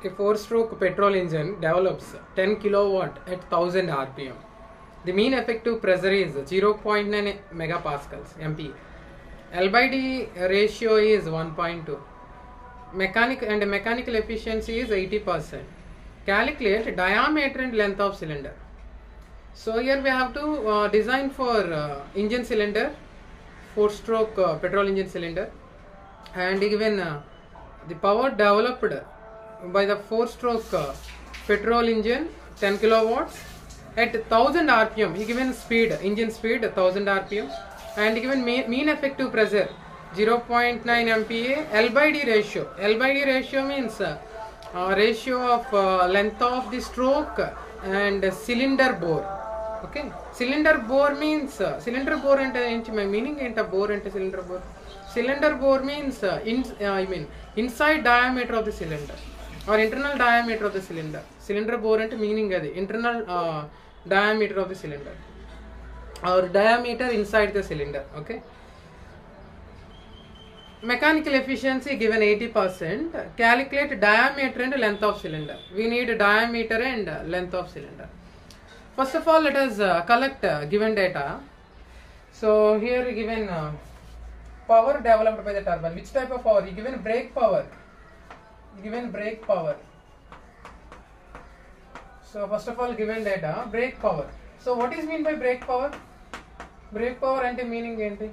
A 4-stroke petrol engine develops 10 kilowatt at 1000 rpm. The mean effective pressure is 0.9 megapascals MPa. L by D ratio is 1.2. Mechanical efficiency is 80%. Calculate diameter and length of cylinder. So here we have to design for engine cylinder, 4-stroke petrol engine cylinder, and given the power developed by the 4-stroke petrol engine 10 kilowatts at 1000 rpm. Given speed, engine speed 1000 rpm, and given mean effective pressure 0.9 MPa. L by D ratio. L by D ratio means ratio of length of the stroke and cylinder bore. Okay, cylinder bore means cylinder bore ante meaning enta bore ante cylinder bore. Cylinder bore means inside diameter of the cylinder or internal diameter of the cylinder. Cylinder bore ante meaning adi internal diameter of the cylinder or diameter inside the cylinder. Okay. Mechanical efficiency given 80%. Calculate diameter and length of cylinder. We need diameter and length of cylinder. First of all, let us collect given data. So here given power developed by the turbine. Which type of power? Given brake power. Given brake power. So first of all, given data, brake power. So what is mean by brake power? Brake power ante meaning enti?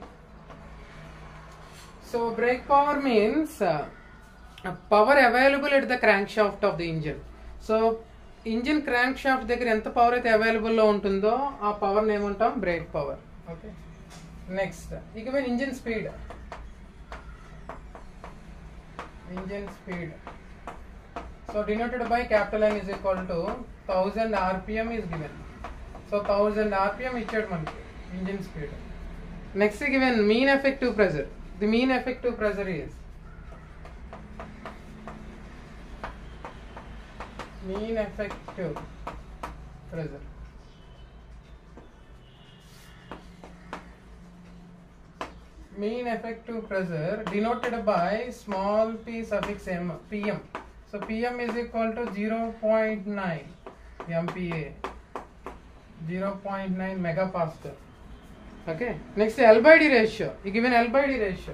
So brake power means power available at the crankshaft of the engine. So engine crankshaft దగ్గర ఎంత power అయితే available లో ఉంటుందో ఆ power ని ఏమంటాం break power. Okay, next even engine speed. Engine speed so denoted by capital N is equal to 1000 rpm is given. So 1000 rpm ఇచ్చాడు మనకి engine speed. Next given mean effective pressure. The mean effective pressure is mean effective pressure. Mean effective pressure denoted by small p suffix m, pm. So pm is equal to 0.9 MPa, 0.9 megapascal. Okay, next L by D ratio. You given L by D ratio.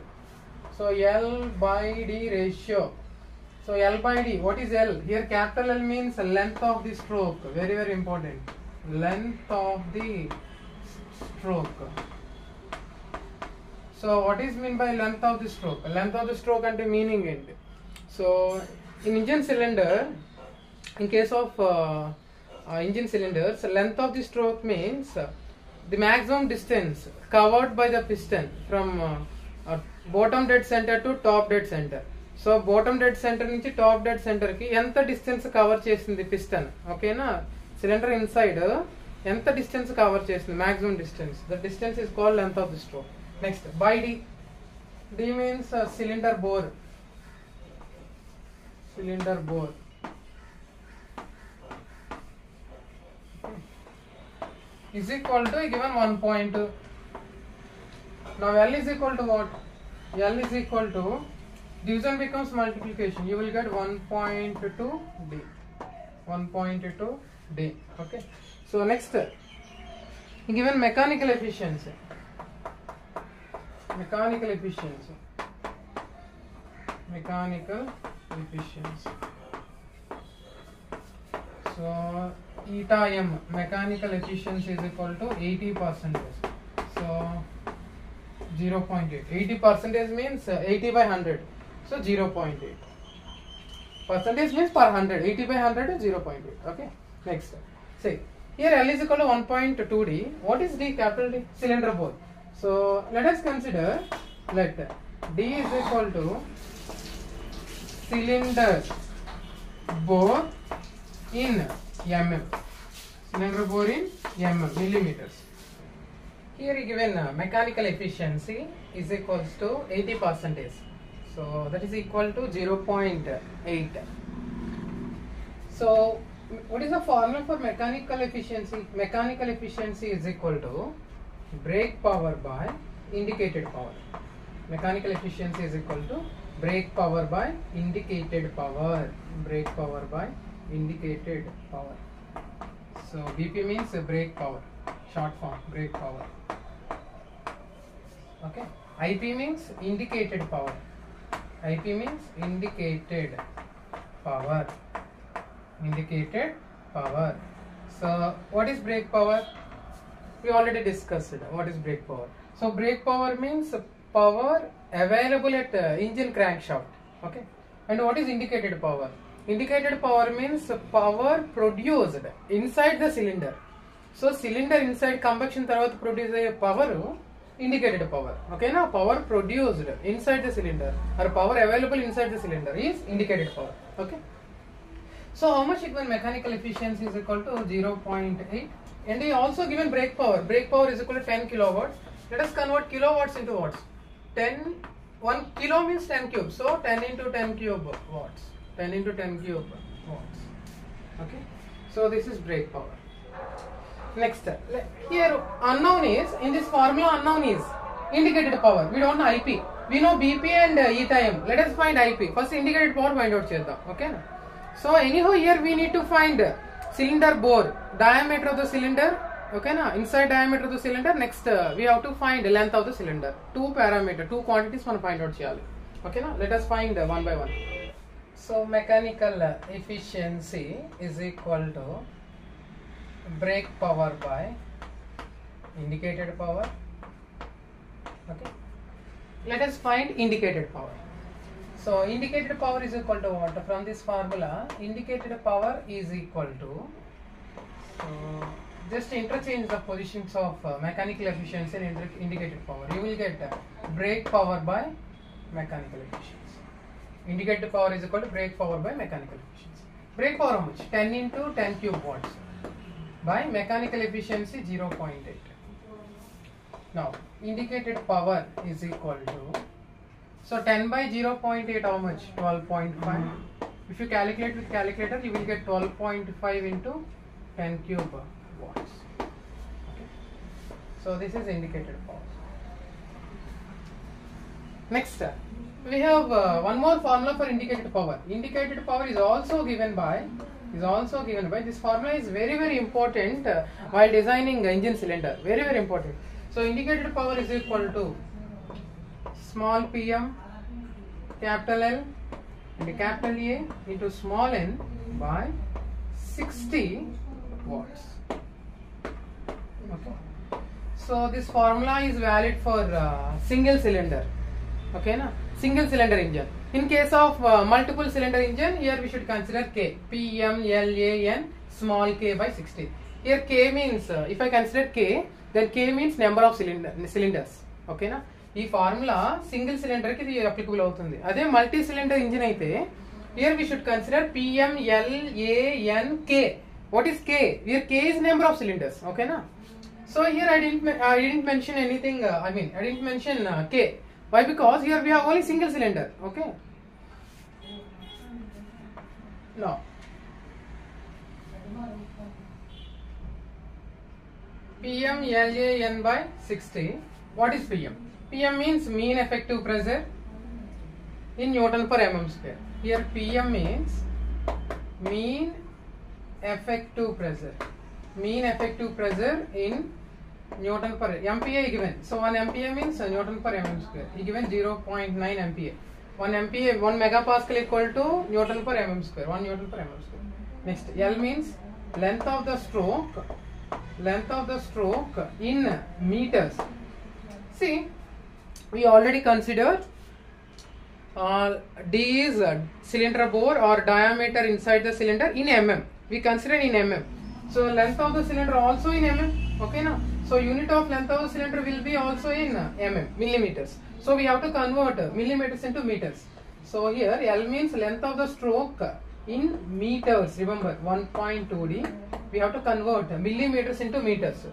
So L by D ratio. So L by D, what is L? Here capital L means length of the stroke. Very very important. Length of the stroke. So what is mean by length of the stroke? Length of the stroke and the meaning end. So in engine cylinder, in case of engine cylinders, length of the stroke means the maximum distance covered by the piston from bottom dead center to top dead center. So bottom dead center నుంచి top dead center కి ఎంత distance cover చేసింది పిస్టన్. ఓకేనా, cylinder inside ఎంత distance cover చేసింది, maximum distance. The distance is called length of the stroke. Next by D. D means cylinder bore. Cylinder bore is equal to given 1.2. Now L is equal to what? L is equal to division becomes multiplication. You will get 1.2 D. 1.2 D. Okay. So next, given mechanical efficiency. Mechanical efficiency. Mechanical efficiency. So eta m, mechanical efficiency is equal to 80%. So 0.8. 80% means 80 by 100. So 0.8. Percentage means per 100. 80 by 100 is 0.8. Okay. Next. See, here L is equal to 1.2 D. What is D? Capital D. Cylinder bore. So let us consider, let D is equal to cylinder bore in mm. Cylinder bore in mm, millimeters. Here given mechanical efficiency is equals to 80%. So that is equal to 0.8. So what is the formula for mechanical efficiency? Mechanical efficiency is equal to brake power by indicated power. Mechanical efficiency is equal to brake power by indicated power. Brake power by indicated power. So BP means brake power, short form, brake power. Okay. IP means indicated power. IP means indicated power. Indicated power. So what is brake power? We already discussed it. What is brake power? So brake power means power available at engine crankshaft. Okay. And what is indicated power? Indicated power means power produced inside the cylinder. So cylinder inside combustion tarvata produce a power, indicated power. Okay, now power produced inside the cylinder or power available inside the cylinder is indicated power. Okay. So how much equal mechanical efficiency is equal to 0.8, and we also given brake power. Brake power is equal to 10 kilowatts. Let us convert kilowatts into watts. 1 kilo means 10 cube. So 10 into 10 cube watts. 10 into 10 cube watts. Okay. So this is brake power. Next, here unknown is, in this formula unknown is indicated power. We don't know IP. We know BP and E time. Let us find IP. First indicated power find out cheddam. Okay. So anyhow here we need to find cylinder bore, diameter of the cylinder. Okay na, inside diameter of the cylinder. Next we have to find the length of the cylinder. Two parameter, two quantities మనం find out cheyali. Okay na, let us find one by one. So mechanical efficiency is equal to brake power by indicated power. Okay. Let us find indicated power. So indicated power is equal to what? From this formula, indicated power is equal to, just interchange the positions of mechanical efficiency and indicated power. You will get brake power by mechanical efficiency. Indicated power is equal to brake power by mechanical efficiency. Brake power how much? 10 into 10 cube watts by mechanical efficiency 0.8. Now indicated power is equal to, so 10 by 0.8 how much? 12.5. If you calculate with calculator, you will get 12.5 into 10 cube watts. Okay. So this is indicated power. Next, we have one more formula for indicated power. Indicated power is also given by, this formula is very important while designing engine cylinder. Very important. So indicated power is equal to small pm, capital L and capital A into small n by 60 watts. Okay. So this formula is valid for single cylinder. Okay na, single cylinder engine. In case of multiple cylinder engine, here we should consider K, Pm LAN small k by 60. Here K means, if I consider K, then K means number of cylinders. Okay na. This formula single cylinder ki applicable avutundi. Ade multi cylinder engine aithe, here we should consider Pm LAN K. What is K? Here K is number of cylinders. Okay na. So here I didn't mention anything. I didn't mention K. Why? Because here we have only single cylinder. Okay. Now, Pm LAN by 60. What is Pm? Pm means mean effective pressure in Newton per mm square. Here Pm means mean effective pressure. Mean effective pressure in Newton per MPa given. So 1 MPa means Newton per mm square. He given 0.9 MPa. 1 MPa, 1 megapascal equal to Newton per mm square. 1 Newton per mm square. Next, L means length of the stroke. Length of the stroke in meters. See, we already considered D is cylinder bore or diameter inside the cylinder in mm. We consider in mm. So length of the cylinder also in mm. Okay now. So unit of length of the cylinder will be also in millimeters. So we have to convert millimeters into meters. So here L means length of the stroke in meters. Remember 1.2D. We have to convert millimeters into meters.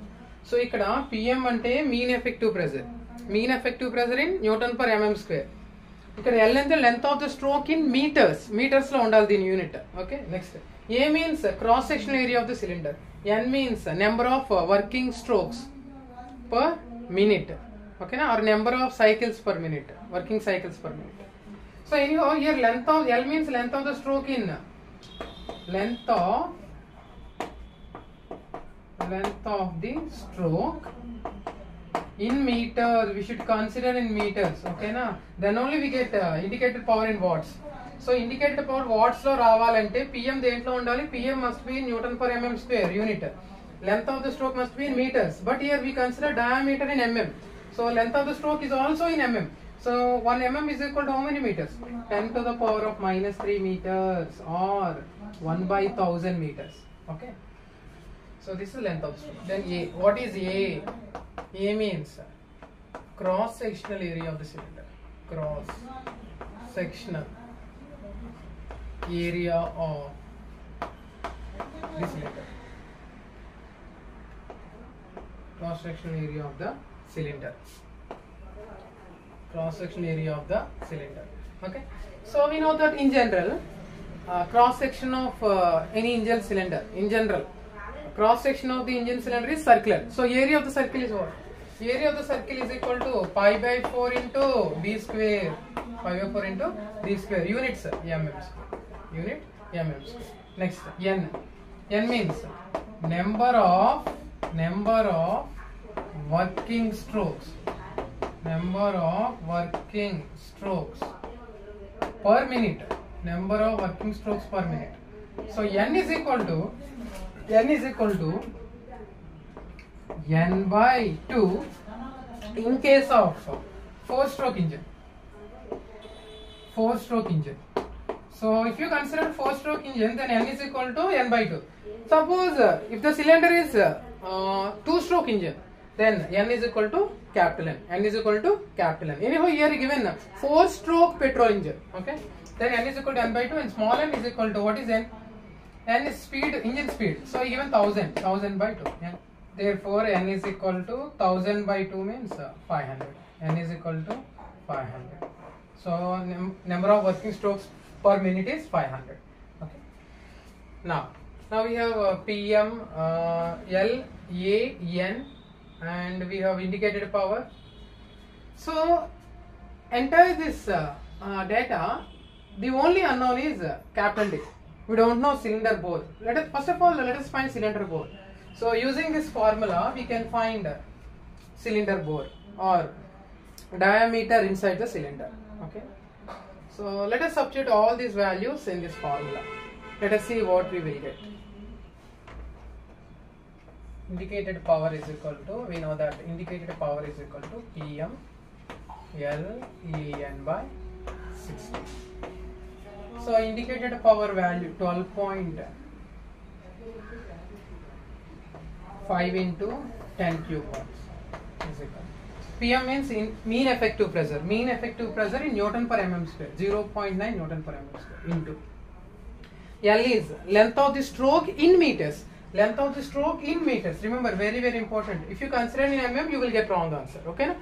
So ikkada PM ante mean effective pressure. Mean effective pressure in Newton per mm square. Ikkada L ante length of the stroke in meters. Meters lo undali deen unit. Okay. Next. A means cross sectional area of the cylinder. N means number of working strokes per minute. Okay na, or number of cycles per minute. Working cycles per minute. So anyhow, here length of L means length of the stroke in length of the stroke in meters. We should consider in meters, okay na? Then only we get indicated power in watts. So indicated power watts lo ravalante PM dentlo undali. PM must be in Newton per mm square unit. Length of the stroke must be in meters, but here we consider diameter in mm. So length of the stroke is also in mm. So 1 mm is equal to how many meters? 10 to the power of minus 3 meters or 1 by 1000 meters. Okay. So this is length of stroke. Then A. What is A? A means cross sectional area of the cylinder. Cross sectional area of the cylinder. Cross sectional area of the cylinder. Cross section area of the cylinder. Okay. So we know that in general, cross section of any engine cylinder, in general, cross section of the engine cylinder is circular. So area of the circle is what? Area of the circle is equal to pi by 4 into d square. Pi by 4 into d square. Units mm square. Unit mm square. Next n. N means number of working strokes. Number of working strokes per minute. Number of working strokes per minute. So n is equal to n by 2 in case of 4-stroke engine. 4-stroke engine. So if you consider 4-stroke engine, then n is equal to n by 2. Suppose if the cylinder is 2-stroke engine, then n is equal to capital N. N is equal to capital N. Anyhow, here given 4-stroke petrol engine. Okay. Then n is equal to n by 2 and small n is equal to what is n? N is speed, engine speed. So given 1000 by 2. Yeah. Therefore, n is equal to 1000 by 2 means 500. N is equal to 500. So number of working strokes per minute is 500. Okay. Now we have PM, L, A, N, and we have indicated power. So entire this data, the only unknown is capital D. We don't know cylinder bore. First of all, let us find cylinder bore. So using this formula, we can find cylinder bore or diameter inside the cylinder. Okay. So let us substitute all these values in this formula. Let us see what we will get. Indicated power is equal to, we know that indicated power is equal to PM L E N by 60. So indicated power value 12.5 into 10 cube watts is equal. PM means in mean effective pressure. Mean effective pressure in Newton per mm square. 0.9 Newton per mm square into. L is length of the stroke in meters. Length of the stroke in meters. Remember, very very important. If you consider in mm, you will get wrong answer. Okay na?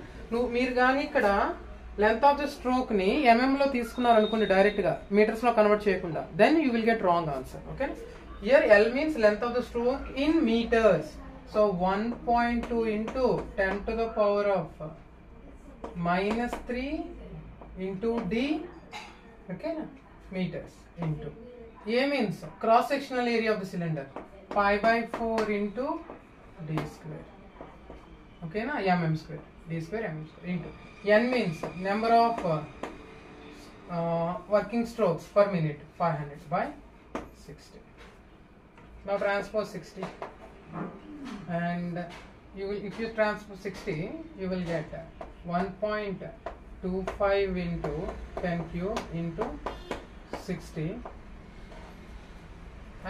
మీరు గాని ఇక్కడ length of the stroke ని mm లో తీసుకున్నారు అనుకోండి direct గా metres లో convert చేయకుండా, then you will get wrong answer. Okay. Here L means length of the stroke in meters. So 1.2 into 10 to the power of minus 3 into D. Okay na? Meters into. A means cross sectional area of the cylinder. Pi by 4 into D square. Okay na? Mm square. D square mm square into. N means number of working strokes per minute. 500 by 60. Now transpose 60. And you will, if you transpose 60, you will get 1.25 into 10 cube into 60.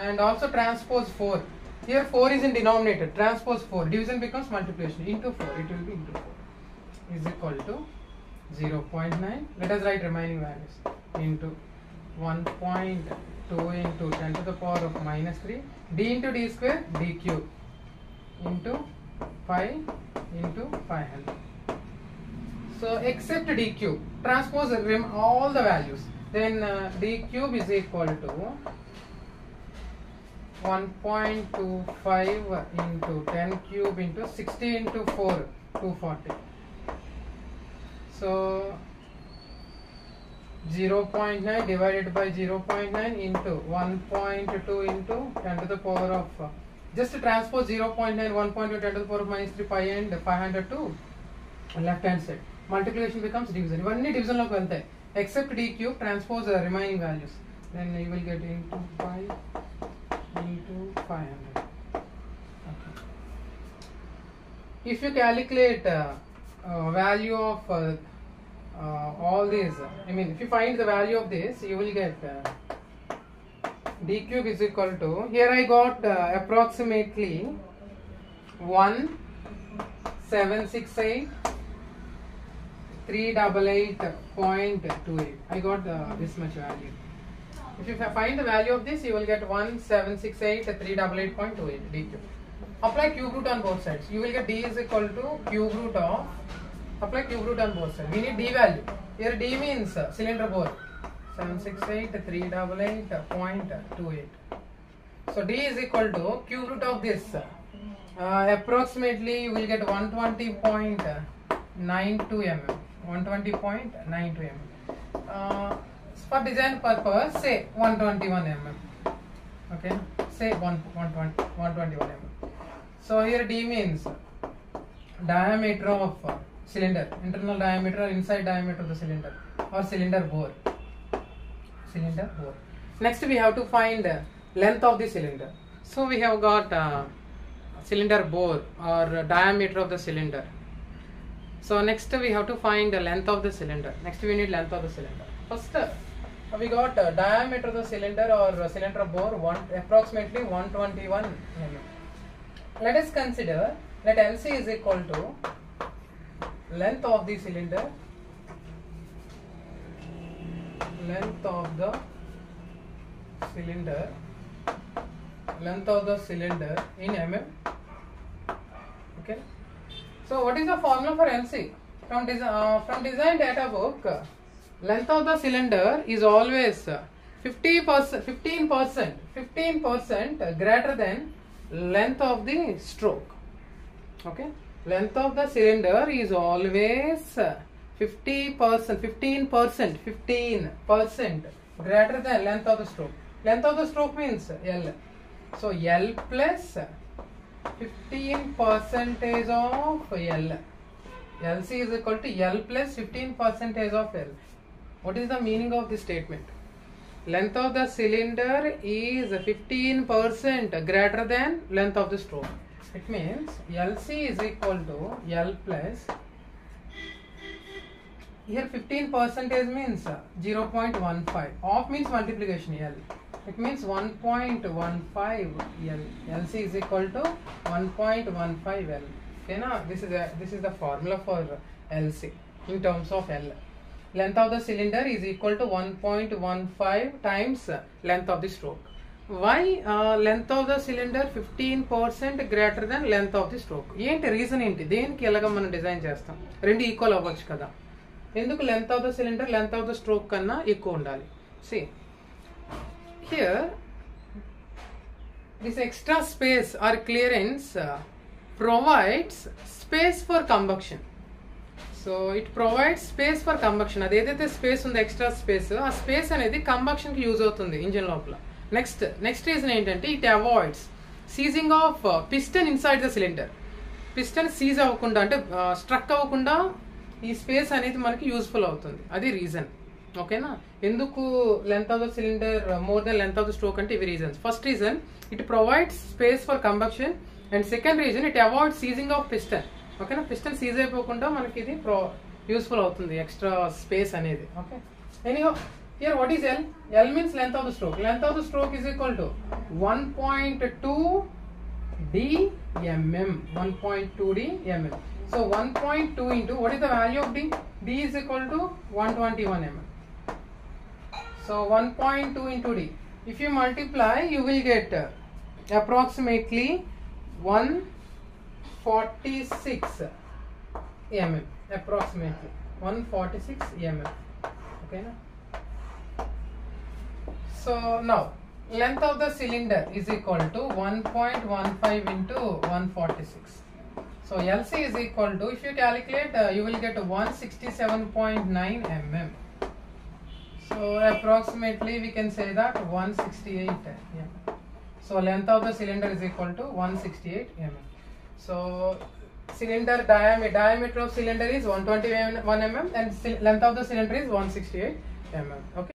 And also transpose 4. Here 4 is in denominator. Transpose 4. Division becomes multiplication. Into 4. It will be into 4. Is equal to 0.9. Let us write remaining values. Into 1.2 into 10 to the power of minus 3. D into D square. D cube. Into 5 into 500. So except D cube. Transpose all the values. Then D cube is equal to 1.25 into 10 cube into 60 into 4, 240. So 0.9 divided by 0.9 into 1.2 into 10 to the power of just transpose 0.9 1.2 10 to the power of minus 3 pi and 500 to left hand side. Multiplication becomes division. Ivanni division loki veltayi except d cube, transpose the remaining values, then you will get into 5 into 500. Okay. If you calculate value of all these, if you find the value of this, you will get d cube is equal to, here I got approximately 1768 388.28. I got this much value. If you find the value of this, you will get 1768 388.28 d cube. Apply cube root on both sides. You will get d is equal to cube root of, apply cube root on both sides. We need d value. Here d means cylinder bore. 768 388.28. So d is equal to cube root of this. Approximately you will get 120.92 mm. 120.92 mm. For design purpose, say 121 mm. Okay, say 121 mm. So here d means diameter of cylinder, internal diameter or inside diameter of the cylinder, or cylinder bore. Cylinder bore. Next we have to find length of the cylinder. So we have got cylinder bore or diameter of the cylinder. So next we have to find the length of the cylinder. Next we need length of the cylinder. First we got diameter of the cylinder or cylinder bore approximately 121 mm. Let us consider that LC is equal to length of the cylinder, length of the cylinder in mm. Okay. So what is the formula for LC? From design data book, length of the cylinder is always 15% greater than length of the stroke. Okay. Length of the cylinder is always 15% greater than length of the stroke. Length of the stroke means L. So L plus 15% of L. LC is equal to L plus 15% of L. What is the meaning of this statement? Length of the cylinder is 15% greater than length of the stroke. It means LC is equal to L plus, here 15% means 0.15. Off means multiplication L. It means 1.15 L. LC is equal to 1.15 L. Okay, now this is the formula for LC in terms of L. Length of the cylinder is equal to 1.15 times length of the stroke. Why length of the cylinder 15% greater than length of the stroke? ఏంటి reason ఏంటి? దేనికి ఎలాగ మనం design చేస్తాం? రెండు equal అవ్వచ్చు కదా. ఎందుకు length of the cylinder length of the stroke కన్నా ఎక్కువ ఉండాలి? See, here this extra space or clearance provides space for combustion. So it provides space for combustion. అది ఏదైతే స్పేస్ ఉందో ఎక్స్ట్రా స్పేస్, ఆ స్పేస్ అనేది కంబక్షన్కి యూజ్ అవుతుంది ఇంజిన్ లోపల. నెక్స్ట్ రీజన్ ఏంటంటే it avoids seizing of piston inside the cylinder. Piston seize అవ్వకుండా అంటే స్ట్రక్ అవ్వకుండా ఈ స్పేస్ అనేది మనకి యూజ్ఫుల్ అవుతుంది. అది రీజన్. ఓకేనా? ఎందుకు length of the cylinder more than length of the stroke అంటే ఇవి reasons. First reason it provides space for combustion, and second reason it avoid seizing of piston. ఓకేనా? పిస్టన్ సీజ్ అయిపోకుండా మనకి ఇది యూస్ఫుల్ అవుతుంది ఎక్స్ట్రా స్పేస్ అనేది. Okay, anyhow here what is L? L means length of the stroke. Length of the stroke is equal to 1.2 d mm. 1.2 d mm. So 1.2 into what is the value of d? D is equal to 121 mm. So 1.2 into d. If you multiply, you will get approximately 146 mm. Approximately 146 mm. Okay, na? So now length of the cylinder is equal to 1.15 into 146. So LC is equal to, if you calculate, you will get 167.9 mm. So approximately we can say that 168 mm. So length of the cylinder is equal to 168 mm. So cylinder diameter of cylinder is 121 mm and length of the cylinder is 168 mm. Okay.